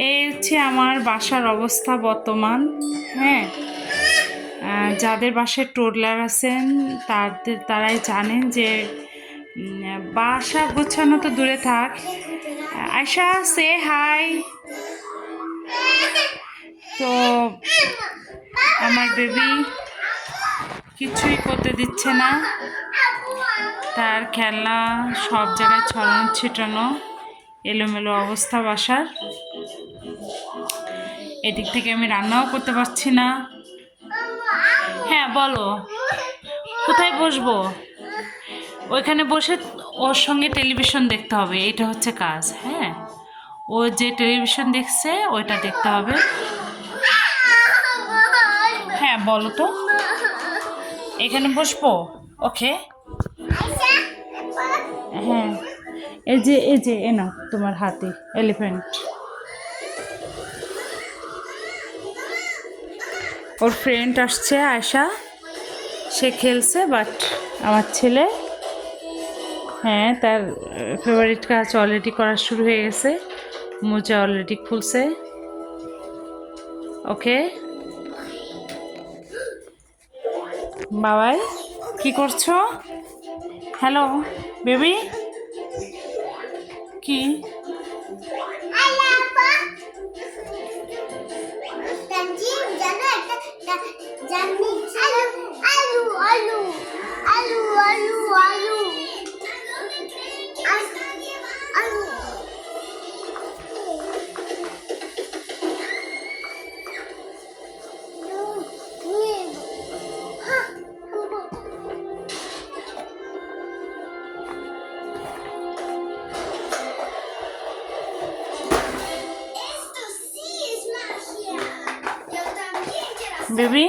এই হচ্ছে আমার বাসার অবস্থা বর্তমান। হ্যাঁ, যাদের বাসায় টোডলার আছেন তারাই জানেন যে বাসা গোছানো তো দূরে থাক। আয়শা, সে হাই। তো আমার বেবি কিছুই করতে দিচ্ছে না, তার খেলনা সব জায়গায় ছড়ানো ছিটানো, এলোমেলো অবস্থা বাসার। এদিক থেকে আমি রান্নাও করতে পারছি না। হ্যাঁ বলো, কোথায় বসবো? ওইখানে বসে ওর সঙ্গে টেলিভিশন দেখতে হবে, এটা হচ্ছে কাজ। হ্যাঁ, ও যে টেলিভিশন দেখছে ওইটা দেখতে হবে। হ্যাঁ বলো তো, এখানে বসবো? ওকে। হ্যাঁ, এই যে এনা তোমার হাতে এলিফ্যান্ট। ওর ফ্রেন্ড আসছে আয়শা, সে খেলছে, বাট আমার ছেলে হ্যাঁ তার ফেভারিট কাজ অলরেডি করা শুরু হয়ে গেছে, মোজা অলরেডি খুলছে। ওকে বাবাই, কি করছো? হ্যালো বেবি, কি বেবি?